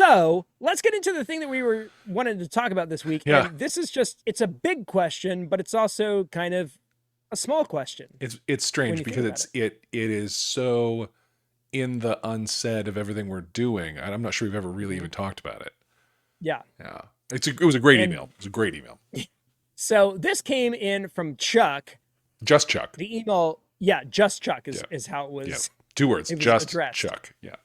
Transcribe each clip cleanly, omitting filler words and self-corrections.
So let's get into the thing that we were wanted to talk about this week. Yeah. And this is it's a big question, but it's also kind of a small question It's when strange you think because about it. it is so in the unsaid of everything we're doing. And I'm not sure we've ever really Mhm. even talked about it. Yeah. Yeah. It was a great email. And It was a great email. so this came in from Chuck. Just Chuck. The email, yeah, just Chuck Yeah. is how Yeah. 2 words. it was Just addressed. Chuck. Yeah.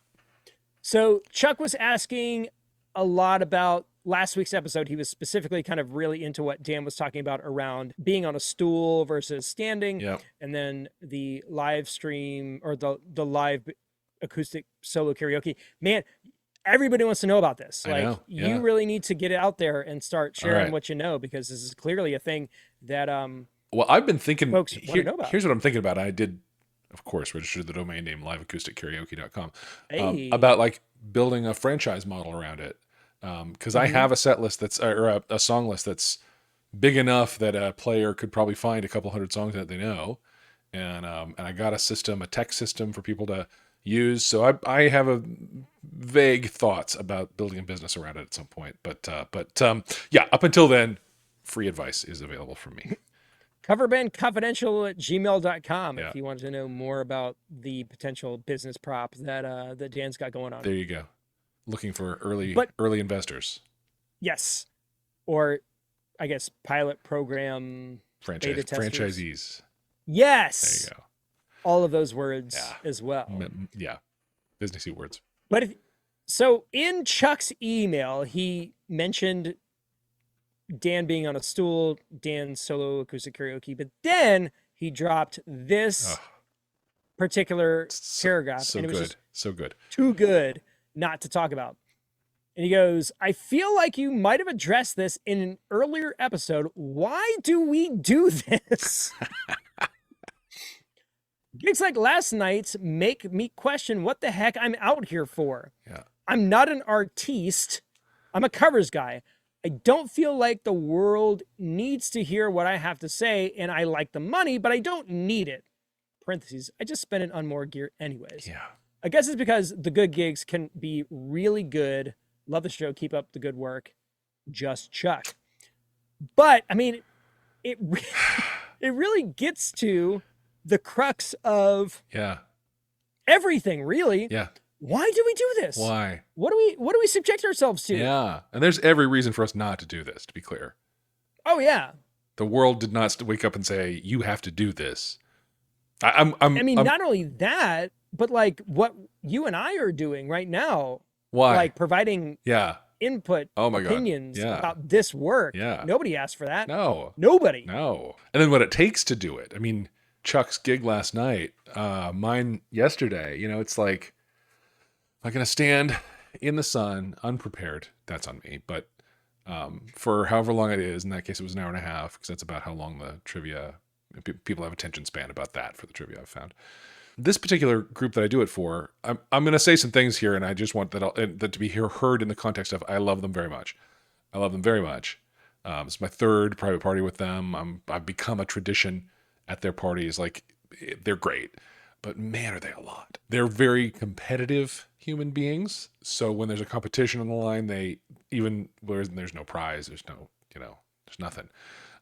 So Chuck was asking a lot about last week's episode. He was specifically kind of really into what Dan was talking about around being on a stool versus standing, Yeah. and then the live stream or the live acoustic solo karaoke. Man, everybody wants to know about this. I Like know. you Yeah. really need to get it out there and start All sharing right. what you know, because this is clearly a thing that Well, I've been thinking folks want to know about. here's what I'm thinking about. I did, of course, register the domain name liveacoustickaraoke.com Hey. about like building a franchise model around it. Because I Hmm. have a set list or a song list that's big enough that a player could probably find a couple hundred songs that they know, and I got a system, a tech system for people to use. So I have a vague thoughts about building a business around it at some point. But yeah, up until then, free advice is available from me. Coverbandconfidential at gmail.com Yeah, if you want to know more about the potential business prop that Dan's got going on. there you go. Looking for early But early investors, yes, or I guess pilot program beta testers. franchisees. There you Yes, go. all of those words Yeah, as well. yeah, businessy words. But so in Chuck's email, he mentioned Dan being on a stool, Dan's solo acoustic karaoke, but then he dropped Oh, this particular so, paragraph, so and it was good, just so good. too good not to talk about. And he goes, I feel like you might have addressed this in an earlier episode. Why do we do this? Gigs like last night's make me question what the heck I'm out here for. Yeah. I'm not an artiste, I'm a covers guy. I don't feel like the world needs to hear what I have to say, and I like the money, but I don't need it. Parentheses, I just spend it on more gear anyways. Yeah. I guess it's because the good gigs can be really good. Love the show. Keep up the good work. Just Chuck. But I mean, it it really gets to the crux of Yeah. everything, really. Yeah. Why do we do this? Why? What do we subject ourselves to? Yeah. And there's every reason for us not to do this, to be clear. Oh yeah. The world did not wake up and say, you have to do this. I mean, I'm not only that, but like what you and I are doing right now, why? like providing Yeah. input, Oh my God. opinions Yeah. about this work. Yeah. Nobody asked for that. No. Nobody. No. And then what it takes to do it. I mean, Chuck's gig last night, mine yesterday, it's like, I'm going to stand in the sun unprepared. That's on me. But for however long it is, in that case, it was an hour and a half, because that's about how long the trivia, people have attention span about that for the trivia I've found. This particular group that I do it for, I'm going to say some things here, and I just want that to be heard in the context of I love them very much. I love them very much. It's my third private party with them. I've become a tradition at their parties. Like, they're great, but man, are they a lot. They're very competitive human beings. So when there's a competition on the line, there's no prize, there's no, there's nothing.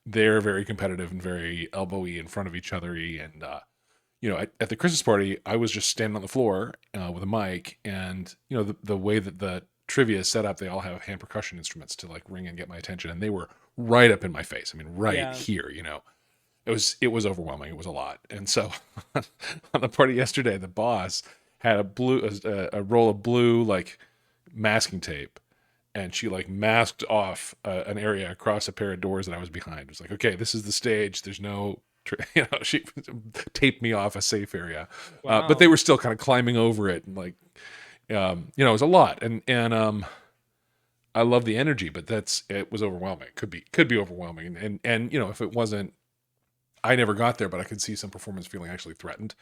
They're very competitive and very elbowy in front of each other. And, at the Christmas party, I was just standing on the floor with a mic, and the way that the trivia is set up, they all have hand percussion instruments to like ring and get my attention, and they were right up in my face. I mean, right Yeah. here. It was overwhelming. It was a lot. And so on the party yesterday, the boss had a roll of blue like masking tape, and she like masked off an area across a pair of doors that I was behind. It was like, okay, this is the stage. There's no she taped me off a safe area, Wow. but they were still kind of climbing over it, and like, it was a lot, and I love the energy, but it was overwhelming. Could be overwhelming, and if it wasn't, I never got there, but I could see some performance feeling actually threatened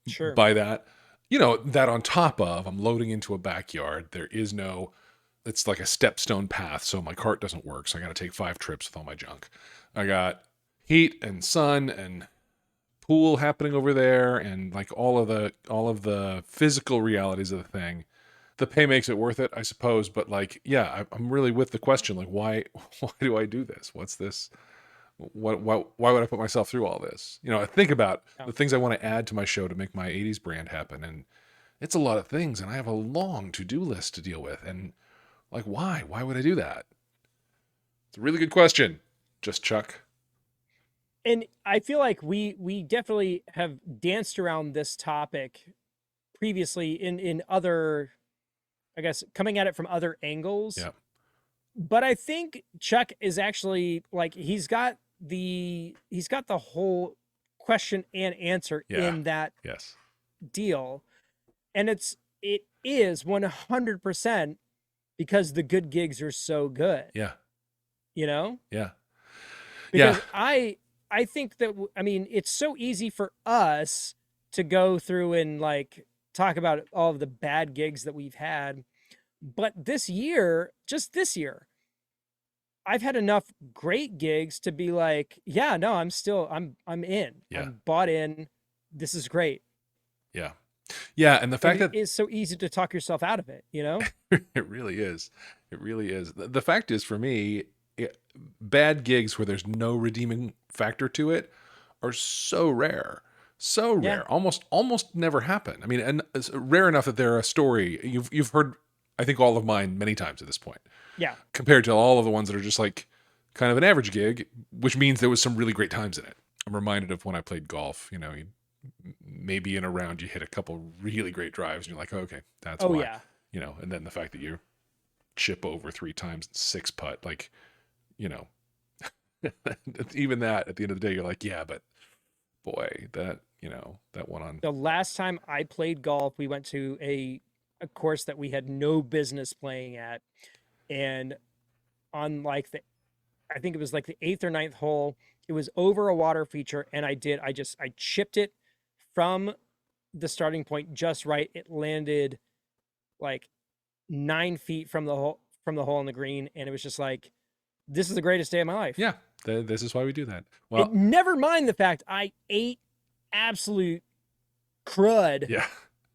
Sure. by that. That on top of, I'm loading into a backyard. It's like a stepstone path, so my cart doesn't work. So I got to take 5 trips with all my junk. I got heat and sun and pool happening over there, and like all of the physical realities of the thing. the pay makes it worth it, I suppose. But like, yeah, I'm really with the question. Like, why, why do I do this? What's this? Why would I put myself through all this? You know, I think about Yeah. the things I want to add to my show to make my 80s brand happen. And it's a lot of things. And I have a long to-do list to deal with. And like, why? Why would I do that? It's a really good question. Just Chuck. And I feel like we definitely have danced around this topic previously in other, I guess, coming at it from other angles. Yeah. But I think Chuck is actually like he's got the whole question and answer Yeah. in that Yes. deal. And it is 100% because the good gigs are so good, Yeah. you know? Yeah. Yeah. Because I think that I mean, it's so easy for us to go through and like talk about all of the bad gigs that we've had, but this year, just this year, I've had enough great gigs to be like, yeah, no, I'm in. Yeah. I'm bought in. This is great. Yeah. Yeah. And the And fact it that is so easy to talk yourself out of it, you know? it really is. It really is. The fact is, for me, bad gigs where there's no redeeming factor to it are so rare. So Yeah. rare. Almost never happen. I mean, and it's rare enough that they're a story. You've heard, I think, all of mine many times at this point, Yeah. compared to all of the ones that are just like kind of an average gig, which means there was some really great times in it. I'm reminded of when I played golf. You know, maybe in a round you hit a couple really great drives, and you're like, oh, okay, that's Oh why. yeah. You know, and then the fact that you chip over 3 times, 6 putt, like, you know, even that at the end of the day, you're like, yeah, but boy, that, you know, that one on. The last time I played golf, we went to a course that we had no business playing at. And on like the I think it was like the eighth or ninth hole, it was over a water feature, and I chipped it from the starting point just right. It landed like 9 feet from the hole in the green, and it was just like, this is the greatest day of my life. Yeah, this is why we do that. It Well, never mind the fact I ate absolute crud yeah,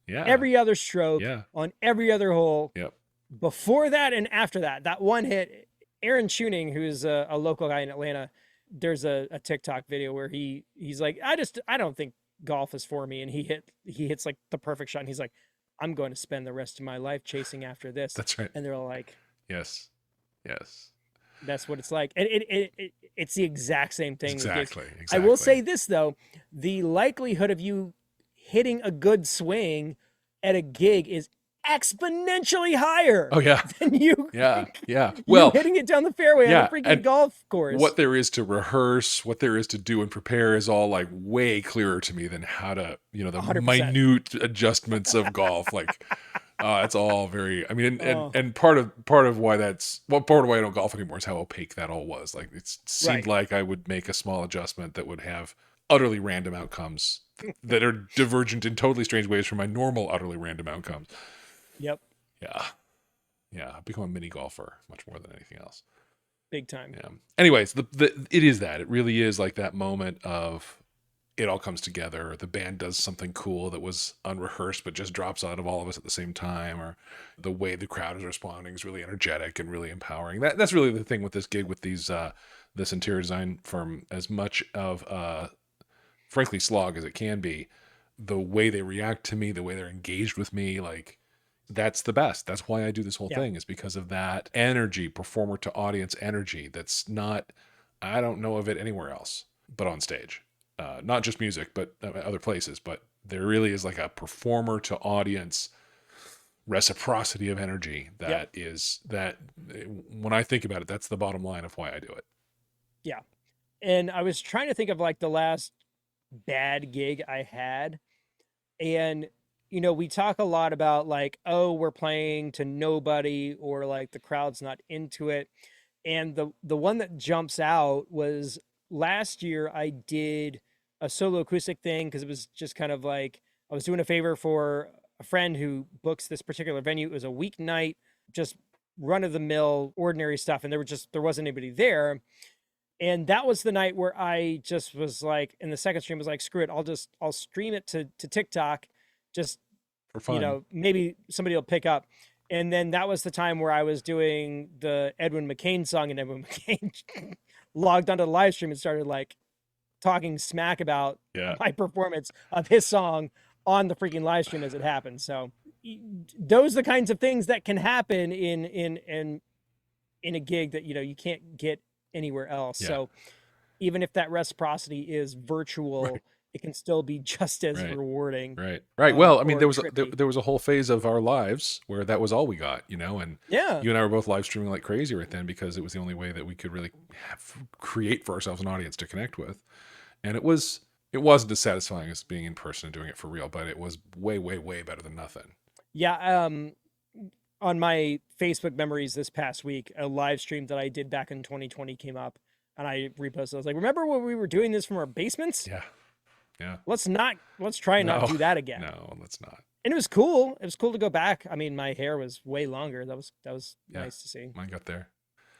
yeah, every other stroke yeah, on every other hole yep. before that and after that. That one hit, Aaron Tuning, who's a local guy in Atlanta, there's a TikTok video where he's like, I don't think golf is for me, and he hits like the perfect shot, and he's like, I'm going to spend the rest of my life chasing after this. That's right. And they're like, Yes, yes, that's what it's like. And it's the exact same thing with gigs. exactly, I will exactly. say this though, the likelihood of you hitting a good swing at a gig is exponentially higher Oh yeah, than yeah, yeah. you Well, hitting it down the fairway on a yeah, freaking and golf course. what there is to rehearse, what there is to do and prepare is all like way clearer to me than how to, you know, the 100%. minute adjustments of golf. Like, it's all very, I mean, Oh, and part of why that's, well, part of why I don't golf anymore is how opaque that all was. Like, it seemed right. like I would make a small adjustment that would have utterly random outcomes that are divergent in totally strange ways from my normal utterly random outcomes. Yep. Yeah. Yeah. I've become a mini golfer much more than anything else. Big time. Yeah. Anyways, it is that. It really is like that moment of it all comes together. The band does something cool that was unrehearsed, but just drops out of all of us at the same time, or the way the crowd is responding is really energetic and really empowering. That's really the thing with this gig with these this interior design firm. As much of frankly slog as it can be, the way they react to me, the way they're engaged with me, like that's the best. That's why I do this whole Yeah. thing, is because of that energy, performer to audience energy. That's not, I don't know of it anywhere else but on stage. Not just music, but other places. But there really is like a performer to audience reciprocity of energy Yep. that when I think about it, that's the bottom line of why I do it. Yeah. And I was trying to think of like the last bad gig I had. And, you know, we talk a lot about like, oh, we're playing to nobody, or like the crowd's not into it. And the one that jumps out was last year I did a solo acoustic thing because it was just kind of like I was doing a favor for a friend who books this particular venue. It was a weeknight, just run of the mill, ordinary stuff, and there wasn't anybody there. And that was the night where I just was like, in the second stream was like, screw it, I'll stream it to TikTok, just, For you fun. know, maybe somebody will pick up. And then that was the time where I was doing the Edwin McCain song, and Edwin McCain logged onto the live stream and started like talking smack about Yeah. my performance of his song on the freaking live stream as it happened. So those are the kinds of things that can happen in a gig that, you know, you can't get anywhere else. Yeah. So even if that reciprocity is virtual, Right. it can still be just as Right. rewarding. Right. Well, I mean, or there trippy. was a whole phase of our lives where that was all we got, you know, and Yeah. you and I were both live streaming like crazy right then because it was the only way that we could really create for ourselves an audience to connect with. And it wasn't as satisfying as being in person and doing it for real, but it was way, way, way better than nothing. Yeah. On my Facebook memories this past week, a live stream that I did back in 2020 came up, and I reposted. I was like, remember when we were doing this from our basements? Yeah. Yeah. Let's try and not No. do that again. No, let's not. And it was cool. It was cool to go back. I mean, my hair was way longer. That was Yeah. nice to see. Mine got there.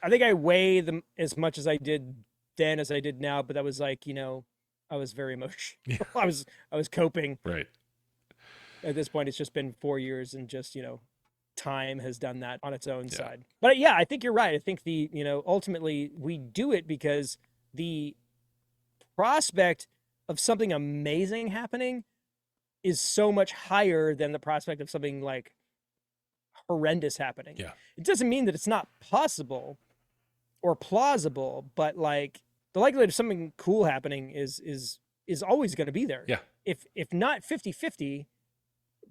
I think I weigh them as much as I did then as I did now, but that was like, you know, I was very emotional. Yeah. I was coping. Right. At this point, it's just been 4 years, and just, you know, time has done that on its own Yeah. side. But yeah, I think you're right. I think you know, ultimately we do it because the prospect of something amazing happening is so much higher than the prospect of something like horrendous happening. Yeah. It doesn't mean that it's not possible or plausible, but like the likelihood of something cool happening is always going to be there. Yeah. If not 50-50,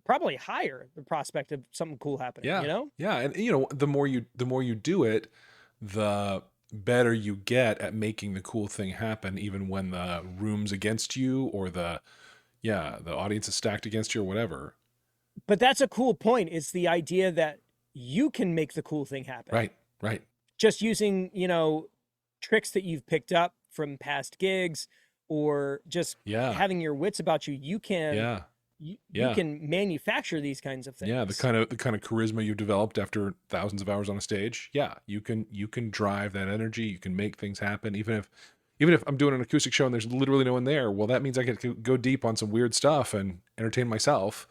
probably higher the prospect of something cool happening, Yeah. you know? Yeah. And you know, the more you do it, the better you get at making the cool thing happen, even when the room's against you or the audience is stacked against you or whatever. But that's a cool point. It's the idea that you can make the cool thing happen. Right. Right. Just using, you know, tricks that you've picked up from past gigs, or just Yeah. having your wits about you. You can Yeah. you Yeah. can manufacture these kinds of things. Yeah, the kind of charisma you've developed after thousands of hours on a stage. Yeah, you can drive that energy. You can make things happen. Even if I'm doing an acoustic show and there's literally no one there, well, that means I get to go deep on some weird stuff and entertain myself.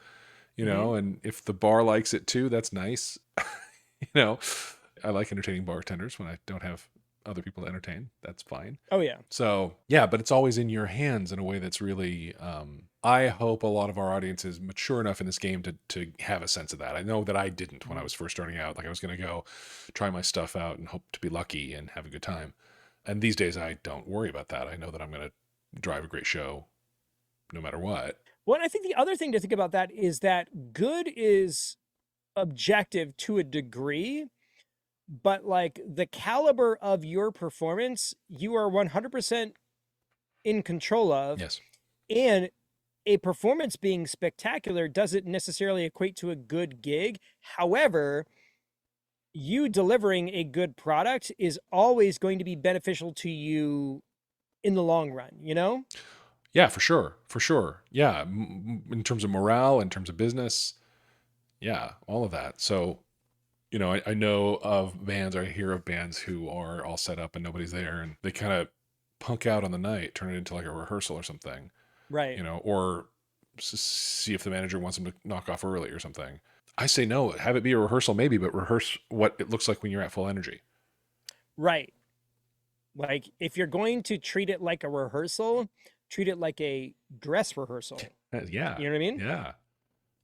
You know, and if the bar likes it too, that's nice. You know, I like entertaining bartenders when I don't have other people to entertain. That's fine. Oh yeah. So yeah, but it's always in your hands in a way that's really. I hope a lot of our audience is mature enough in this game to have a sense of that. I know that I didn't when I was first starting out. Like I was going to go try my stuff out and hope to be lucky and have a good time. And these days I don't worry about that. I know that I'm going to drive a great show no matter what. Well, I think the other thing to think about that is that good is objective to a degree, but like the caliber of your performance, you are 100% in control of. Yes. And a performance being spectacular doesn't necessarily equate to a good gig. However, you delivering a good product is always going to be beneficial to you in the long run, you know? Yeah, for sure. For sure. Yeah. In terms of morale, in terms of business. Yeah. All of that. So, you know, I know of bands, or I hear of bands who are all set up and nobody's there, and they kind of punk out on the night, turn it into like a rehearsal or something, Right. you know, or see if the manager wants them to knock off early or something. I say no, have it be a rehearsal maybe, but rehearse what it looks like when you're at full energy. Right. Like if you're going to treat it like a rehearsal, treat it like a dress rehearsal. Yeah. You know what I mean? Yeah.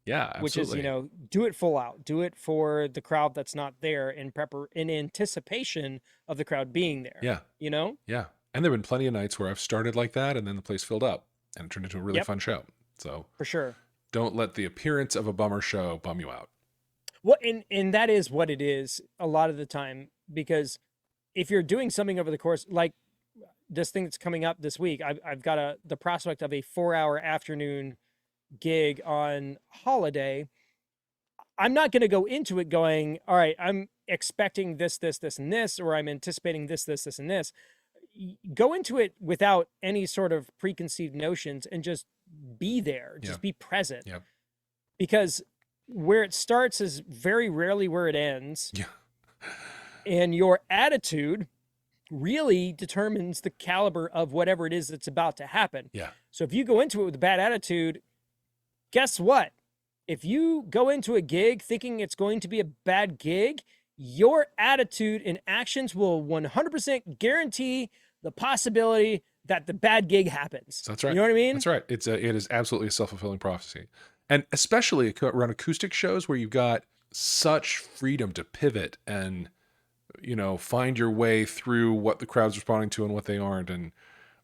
Yeah, absolutely. Which is, you know, do it full out. Do it for the crowd that's not there in anticipation of the crowd being there. Yeah. You know? Yeah. And there've been plenty of nights where I've started like that and then the place filled up and it turned into a really fun show. So for sure. Don't let the appearance of a bummer show bum you out. Well, and that is what it is a lot of the time, because if you're doing something over the course, like this thing that's coming up this week, I've got the prospect of a 4-hour afternoon gig on holiday. I'm not going to go into it going, all right, I'm expecting this, and this, or I'm anticipating this, and this. Go into it without any sort of preconceived notions and just be there, just be present. Yeah. Because where it starts is very rarely where it ends. Yeah. And your attitude really determines the caliber of whatever it is that's about to happen. Yeah. So if you go into it with a bad attitude, guess what? If you go into a gig thinking it's going to be a bad gig, your attitude and actions will 100% guarantee the possibility that the bad gig happens. So that's You right. know what I mean? That's right. It is absolutely a self-fulfilling prophecy. And especially around acoustic shows where you've got such freedom to pivot and, find your way through what the crowd's responding to and what they aren't. And,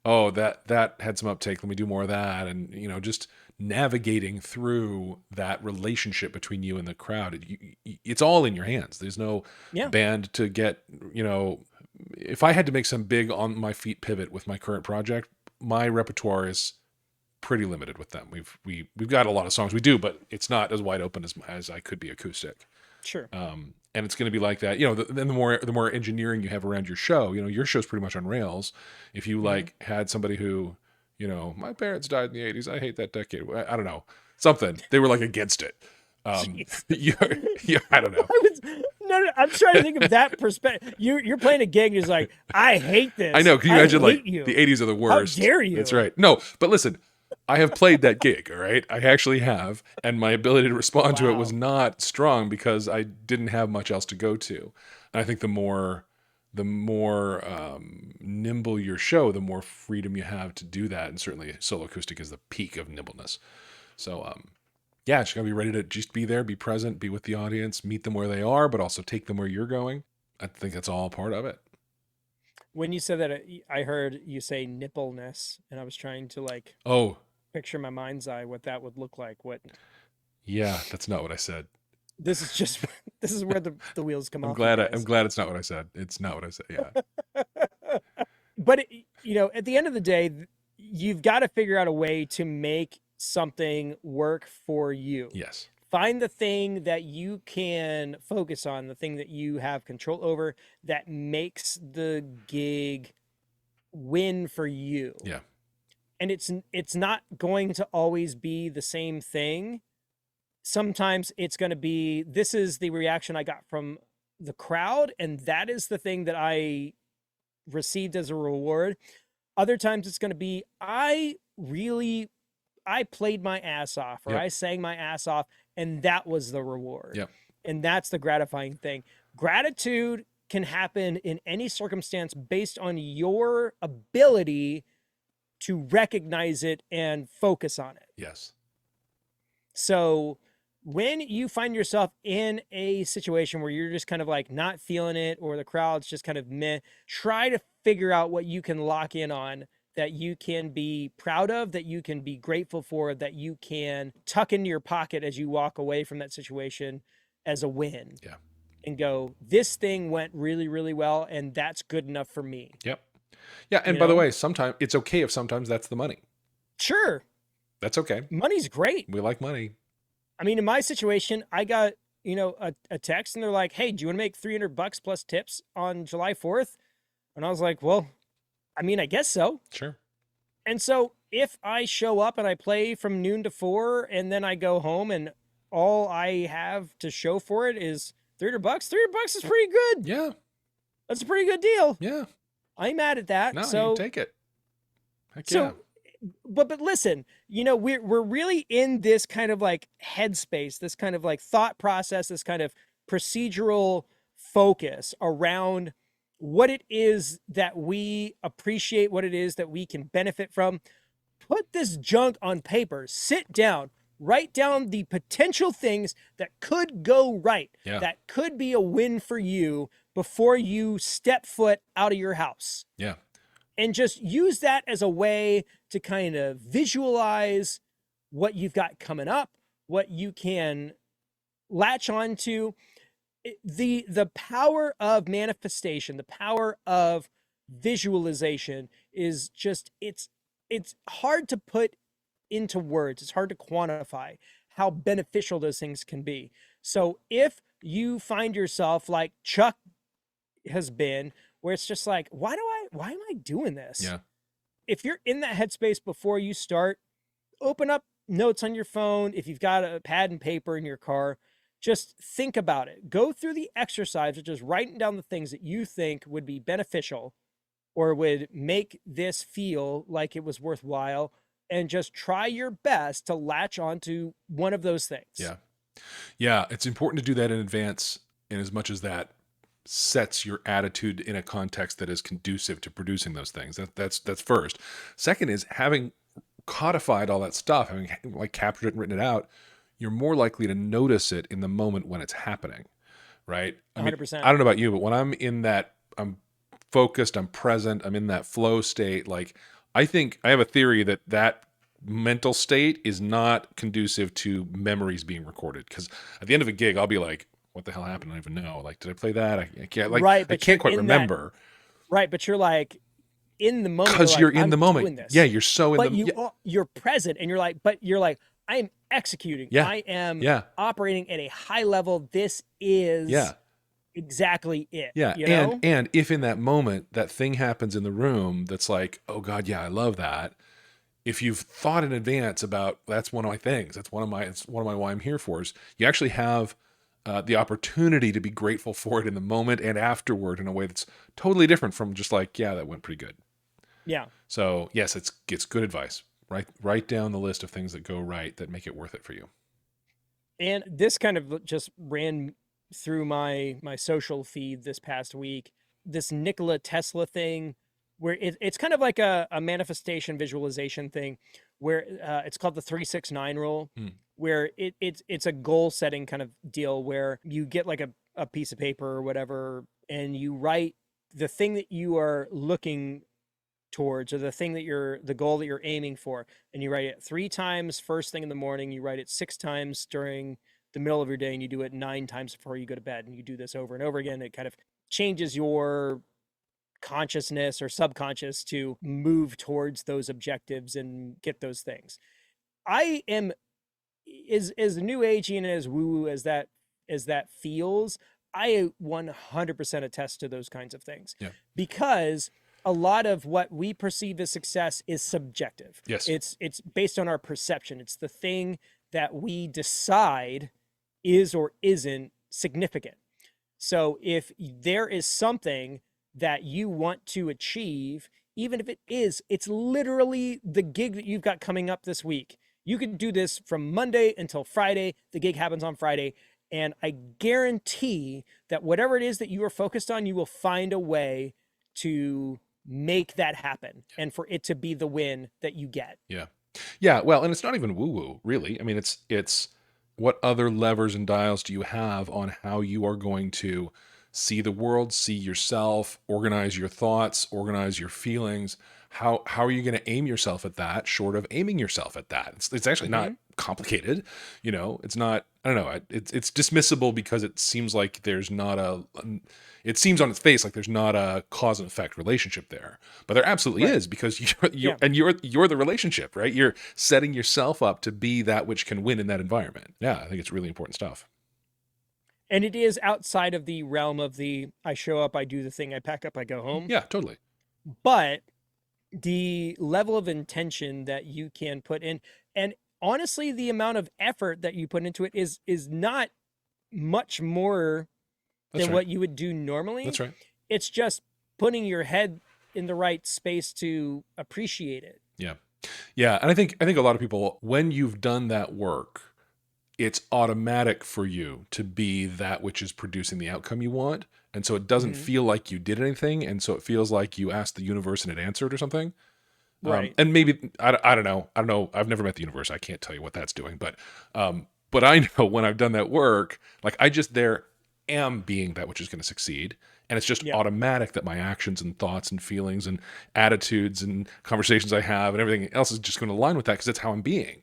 oh, that had some uptake. Let me do more of that. And, just navigating through that relationship between you and the crowd. It's all in your hands. There's no Yeah. band to get, if I had to make some big on my feet pivot with my current project, my repertoire is pretty limited with them. We've got a lot of songs we do, but it's not as wide open as I could be acoustic. Sure. And it's going to be like that. Then the more engineering you have around your show, your show's pretty much on rails. If you had somebody who, my parents died in the 80s. I hate that decade. I don't know, something. They were like against it. I don't know. No, I'm trying to think of that perspective. You're playing a gig and it's like, I hate this. I know. Can you imagine hate you. the 80s are the worst? How dare you? That's right. No, but listen, I have played that gig, all right? I actually have, and my ability to respond to it was not strong because I didn't have much else to go to. And I think the more nimble your show, the more freedom you have to do that. And certainly solo acoustic is the peak of nimbleness. So, yeah, just gotta be ready to just be there, be present, be with the audience, meet them where they are, but also take them where you're going. I think that's all part of it. When you said that, I heard you say nippleness, and I was trying to Oh, picture in my mind's eye what that would look like. What? Yeah, that's not what I said. This is just this is where the wheels come off. I'm glad it's not what I said. It's not what I said. Yeah. But at the end of the day, you've got to figure out a way to make something work for you. Yes. Find the thing that you can focus on, the thing that you have control over that makes the gig win for you. Yeah. And it's not going to always be the same thing. Sometimes it's going to be, this is the reaction I got from the crowd, and that is the thing that I received as a reward. Other times it's going to be, I played my ass off, or I sang my ass off, and that was the reward. Yep. And that's the gratifying thing. Gratitude can happen in any circumstance based on your ability to recognize it and focus on it. Yes. So when you find yourself in a situation where you're just kind of not feeling it, or the crowd's just kind of meh, try to figure out what you can lock in on, that you can be proud of, that you can be grateful for, that you can tuck into your pocket as you walk away from that situation as a win. Yeah. And go, this thing went really, really well, and that's good enough for me. Yep. Yeah, and by the way, sometimes it's okay if sometimes that's the money. Sure. That's okay. Money's great. We like money. I mean, in my situation, I got, a text, and they're like, hey, do you want to make $300 plus tips on July 4th? And I was like, well, I mean, I guess so. Sure. And so if I show up and I play from noon to 4, and then I go home and all I have to show for it is $300, $300 is pretty good. Yeah. That's a pretty good deal. Yeah. I ain't mad at that. No, so you take it. Heck so, yeah. But listen, we're really in this kind of headspace, this kind of thought process, this kind of procedural focus around what it is that we appreciate, what it is that we can benefit from. Put this junk on paper, sit down, write down the potential things that could go right, that could be a win for you before you step foot out of your house. Yeah. And just use that as a way to kind of visualize what you've got coming up, what you can latch on to. The power of manifestation, the power of visualization is just, it's hard to put into words. It's hard to quantify how beneficial those things can be. So if you find yourself like Chuck has been, where it's just like, why am I doing this? Yeah. If you're in that headspace before you start, open up notes on your phone. If you've got a pad and paper in your car, just think about it. Go through the exercise of just writing down the things that you think would be beneficial or would make this feel like it was worthwhile, and just try your best to latch onto one of those things. Yeah. Yeah. It's important to do that in advance, in as much as that sets your attitude in a context that is conducive to producing those things. That's first. Second is, having codified all that stuff, having like captured it and written it out, you're more likely to notice it in the moment when it's happening, right? I mean, 100%. I don't know about you, but when I'm in that, I'm focused, I'm present, I'm in that flow state. Like, I think I have a theory that that mental state is not conducive to memories being recorded. Because at the end of a gig, I'll be like, "What the hell happened? I don't even know. Like, did I play that? I can't. Like, Right, I but you're can't quite in that remember." right, but you're like in the moment, you're Because like, you're in I'm the moment. doing Yeah, this. you're so in But the. Yeah, you're present and you're like, I am executing. yeah, I am yeah, operating at a high level. This is yeah. exactly it, Yeah, you know? and if in that moment that thing happens in the room that's like, oh God, yeah, I love that. If you've thought in advance about, that's one of my things, it's one of my why I'm here for, is you actually have the opportunity to be grateful for it in the moment and afterward in a way that's totally different from just like, yeah, that went pretty good. Yeah. So yes, it's good advice. Write down the list of things that go right that make it worth it for you. And this kind of just ran through my social feed this past week. This Nikola Tesla thing, where it's kind of like a manifestation visualization thing, where it's called the 369 rule, Hmm. where it's a goal setting kind of deal where you get like a piece of paper or whatever, and you write the thing that you are looking towards, or the thing that the goal that you're aiming for, and you write it 3 times first thing in the morning, you write it 6 times during the middle of your day, and you do it 9 times before you go to bed, and you do this over and over again. It kind of changes your consciousness or subconscious to move towards those objectives and get those things. I am, as new agey and as woo woo as that feels, I 100% attest to those kinds of things, Yeah. because a lot of what we perceive as success is subjective. Yes. It's based on our perception. It's the thing that we decide is or isn't significant. So if there is something that you want to achieve, even if it's literally the gig that you've got coming up this week. You can do this from Monday until Friday. The gig happens on Friday. And I guarantee that whatever it is that you are focused on, you will find a way to make that happen and for it to be the win that you get. Yeah. Yeah, well, and it's not even woo woo, really. I mean, it's what other levers and dials do you have on how you are going to see the world, see yourself, organize your thoughts, organize your feelings. How are you going to aim yourself at that, short of aiming yourself at that? It's actually not Mm-hmm. complicated, It's not. I don't know. It's dismissible because it seems like there's not it seems on its face like there's not a cause and effect relationship there, but there absolutely Right. is, because Yeah. you're the relationship, right? You're setting yourself up to be that which can win in that environment. Yeah, I think it's really important stuff. And it is outside of the realm of the I show up, I do the thing, I pack up, I go home. Yeah, totally. But the level of intention that you can put in, and honestly, the amount of effort that you put into it is not much more That's than right. what you would do normally. That's right. It's just putting your head in the right space to appreciate it. Yeah. Yeah, and I think a lot of people, when you've done that work, it's automatic for you to be that which is producing the outcome you want. And so it doesn't Hmm. feel like you did anything. And so it feels like you asked the universe and it answered or something. Right. And maybe, I don't know. I don't know. I've never met the universe. I can't tell you what that's doing. But I know when I've done that work, like I just there am being that which is going to succeed. And it's just Yeah. automatic that my actions and thoughts and feelings and attitudes and conversations I have and everything else is just going to align with that, because it's how I'm being.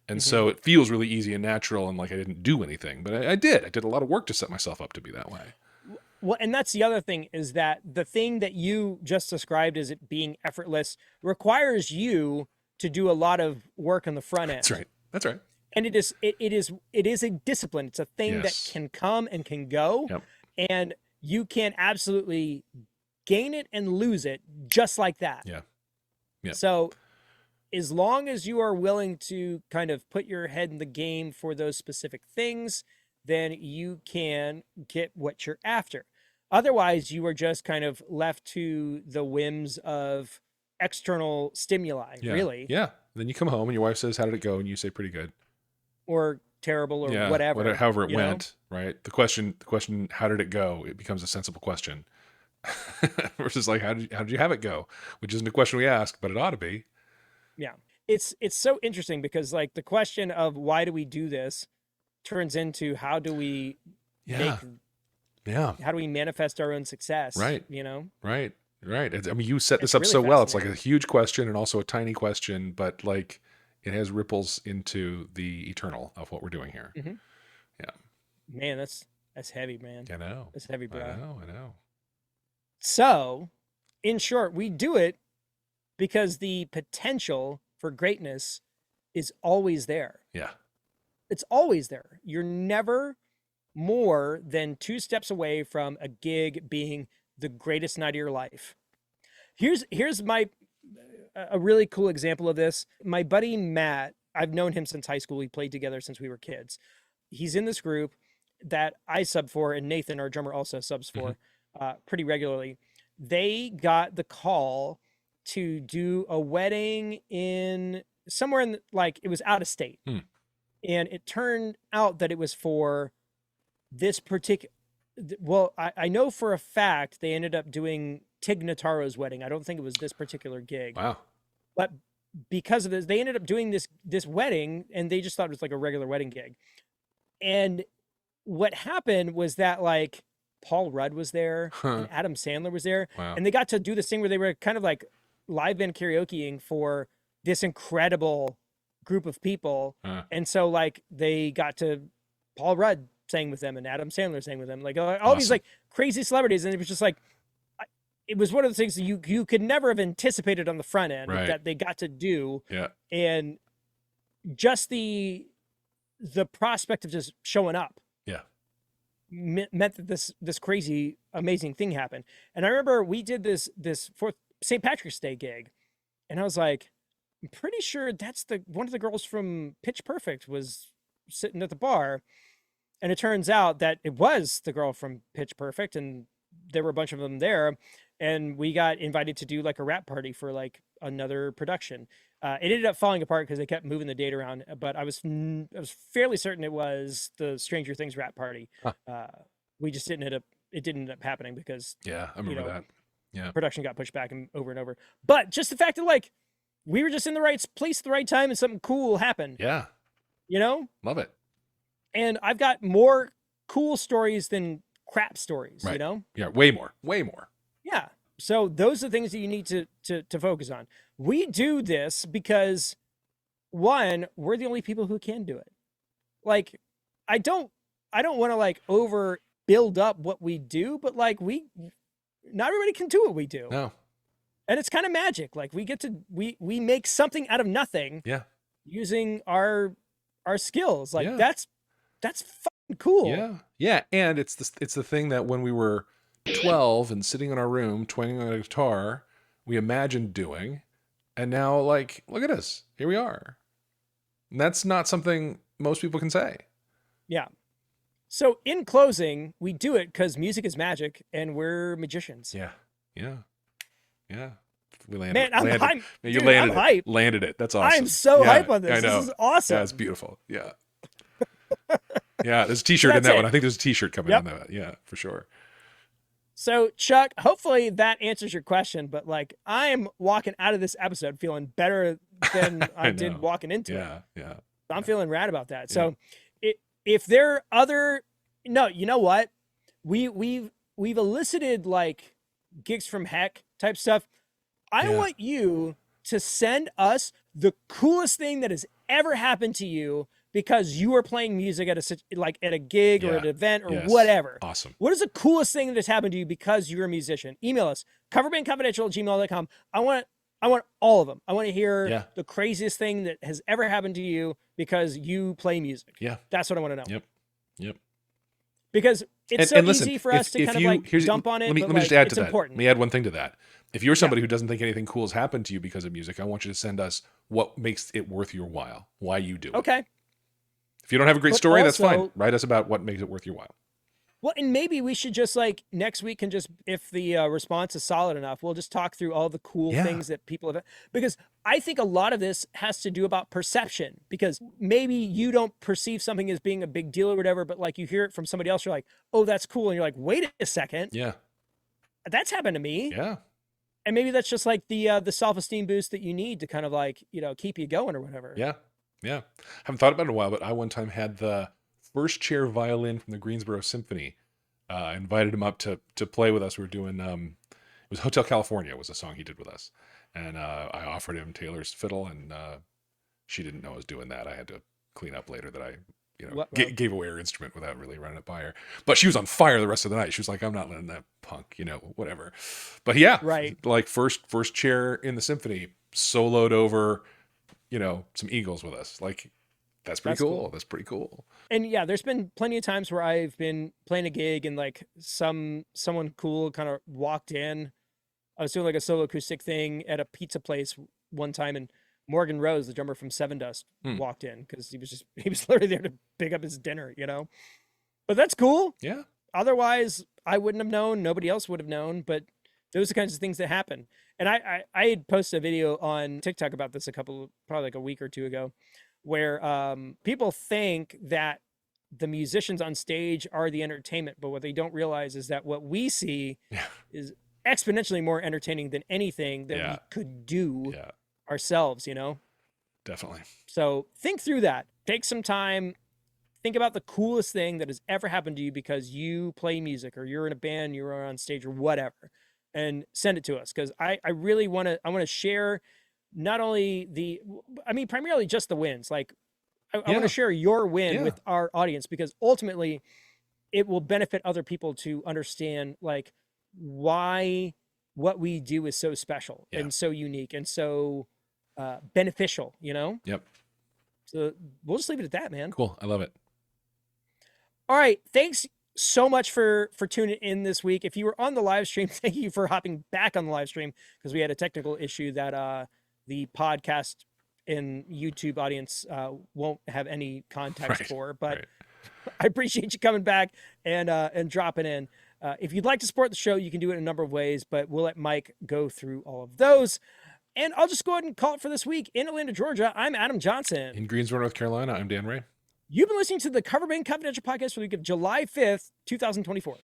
And Hmm. so it feels really easy and natural, and like I didn't do anything, but I did. I did a lot of work to set myself up to be that way. Well, and that's the other thing, is that the thing that you just described as it being effortless requires you to do a lot of work on the front That's end. right. That's right. And it is a discipline. It's a thing that Yes. can come and can go, Yep. and you can absolutely gain it and lose it just like that. Yeah. Yeah. So as long as you are willing to kind of put your head in the game for those specific things, then you can get what you're after. Otherwise, you are just kind of left to the whims of external stimuli, Yeah. really. Yeah. then you come home and your wife says, "How did it go?" And you say, "Pretty good." or terrible or Yeah, whatever, however it you know? went, right? The question, how did it go? It becomes a sensible question versus like, how did you have it go? Which isn't a question we ask, but it ought to be. Yeah. It's so interesting because like the question of why do we do this turns into how do we Yeah, make yeah, how do we manifest our own success, right, you know? right, right. I mean, you set this It's up really so well. It's like a fascinating. huge question and also a tiny question, but like it has ripples into the eternal of what we're doing here. Hmm. Yeah, Man, that's heavy, man. I know, That's heavy, I bro. know, I know. So, in short, we do it because the potential for greatness is always there. Yeah, It's always there. You're never more than two steps away from a gig being the greatest night of your life. Here's my a really cool example of this. My buddy Matt, I've known him since high school. We played together since we were kids. He's in this group that I sub for, and Nathan, our drummer, also subs hmm, for pretty regularly. They got the call to do a wedding in somewhere in like it was out of state, hmm. and it turned out that it was for this particular. Well, I know for a fact they ended up doing Tig Notaro's wedding. I don't think it was this particular gig, Wow. but because of this, they ended up doing this wedding, and they just thought it was like a regular wedding gig. And what happened was that like Paul Rudd was there Huh. and Adam Sandler was there, Wow. and they got to do this thing where they were kind of like live band karaokeing for this incredible group of people. Huh. And so like they got to Paul Rudd sang with them and Adam Sandler sang with them, like all these Awesome. like crazy celebrities, and it was just like it was one of the things that you could never have anticipated on the front end Right. that they got to do, Yeah. and just the prospect of just showing up Yeah. meant that this crazy amazing thing happened. And I remember we did this for St. Patrick's Day gig, and I was like, I'm pretty sure that's the one of the girls from Pitch Perfect was sitting at the bar, and it turns out that it was the girl from Pitch Perfect, and there were a bunch of them there, and we got invited to do like a rap party for like another production. It ended up falling apart because they kept moving the date around, but I was fairly certain it was the Stranger Things rap party. Huh. We just didn't end up it didn't end up happening because Yeah. I remember that. Yeah. production got pushed back and over and over. But just the fact that like we were just in the right place at the right time and something cool happened, Yeah. you know? Love it. And I've got more cool stories than crap stories, you Right. know? Yeah. Way more. Way more. Yeah. So those are the things that you need to focus on. We do this because one, we're the only people who can do it. Like I don't want to like over build up what we do, but like not everybody can do what we do. No. And it's kind of magic. Like we get to we make something out of nothing Yeah. using our skills. Like Yeah. that's fucking cool. Yeah. Yeah. And it's the thing that when we were 12 and sitting in our room twanging on a guitar, we imagined doing, and now like look at us. Here we are. And that's not something most people can say. Yeah. So in closing, we do it because music is magic and we're magicians. Yeah. Yeah. Yeah. We landed. Man, I'm landed. hype. Man, you Dude, landed I'm it. hype. Landed it. That's awesome. I'm so Yeah, hype on this. I know. This is awesome. Yeah, it's beautiful. Yeah. Yeah, there's a t-shirt in That's that it. one. I think there's a t-shirt coming Yep. on that. Yeah, for sure. So Chuck, hopefully that answers your question, but like I'm walking out of this episode feeling better than I did know. walking into it. Yeah, yeah. I'm feeling rad about that. So if there are other no, you know what? We've elicited like gigs from heck type stuff. I Yeah. want you to send us the coolest thing that has ever happened to you because you were playing music at a gig or Yeah. an event or Yes. whatever. Awesome. What is the coolest thing that has happened to you because you're a musician? Email us, coverbandconfidential@gmail.com. I want all of them. I want to hear Yeah. the craziest thing that has ever happened to you because you play music. Yeah. That's what I want to know. Yep. Yep. Because it's And so listen, easy for us to kind of like dump on it. Let me but, just like, add it's to that. important. Let me add one thing to that. If you're somebody who doesn't think anything cool has happened to you because of music, I want you to send us what makes it worth your while, why you do it. Okay. If you don't have a great But story, that's fine. also- Write us about what makes it worth your while. Well, and maybe we should just like next week can just, if the response is solid enough, we'll just talk through all the cool Yeah. things that people have, because I think a lot of this has to do about perception, because maybe you don't perceive something as being a big deal or whatever, but like you hear it from somebody else, you're like, oh, that's cool. And you're like, wait a second, Yeah. that's happened to me. Yeah. And maybe that's just like the self-esteem boost that you need to kind of like, keep you going or whatever. Yeah. Yeah. Haven't thought about it in a while, but I one time had the first chair violin from the Greensboro Symphony. I invited him up to play with us. We were doing it was Hotel California was a song he did with us, and I offered him Taylor's fiddle, and she didn't know I was doing that. I had to clean up later that I gave away her instrument without really running it by her. But she was on fire the rest of the night. She was like, "I'm not letting that punk, whatever." But yeah, right. like first chair in the symphony, soloed over, some Eagles with us. Like that's pretty cool. That's pretty cool. And yeah, there's been plenty of times where I've been playing a gig and like someone cool kind of walked in. I was doing like a solo acoustic thing at a pizza place one time, and Morgan Rose, the drummer from Seven Dust, walked in because he was literally there to pick up his dinner, But that's cool. Yeah. Otherwise, I wouldn't have known. Nobody else would have known. But those are the kinds of things that happen. And I had posted a video on TikTok about this probably like a week or two ago, where people think that the musicians on stage are the entertainment, but what they don't realize is that what we see is exponentially more entertaining than anything that we could do ourselves, Definitely. So think through that. Take some time. Think about the coolest thing that has ever happened to you because you play music or you're in a band, you're on stage or whatever, and send it to us. Cause I really want to share not only primarily just the wins. Like I want to share your win with our audience, because ultimately it will benefit other people to understand like why what we do is so special and so unique and so beneficial, Yep. So we'll just leave it at that, man. Cool. I love it. All right. Thanks so much for tuning in this week. If you were on the live stream, thank you for hopping back on the live stream, because we had a technical issue that the podcast and YouTube audience won't have any context for, but I appreciate you coming back and dropping in. If you'd like to support the show, you can do it in a number of ways, but we'll let Mike go through all of those. And I'll just go ahead and call it for this week. In Atlanta, Georgia, I'm Adam Johnson. In Greensboro, North Carolina, I'm Dan Ray. You've been listening to the Cover Band Confidential podcast for the week of July 5th, 2024.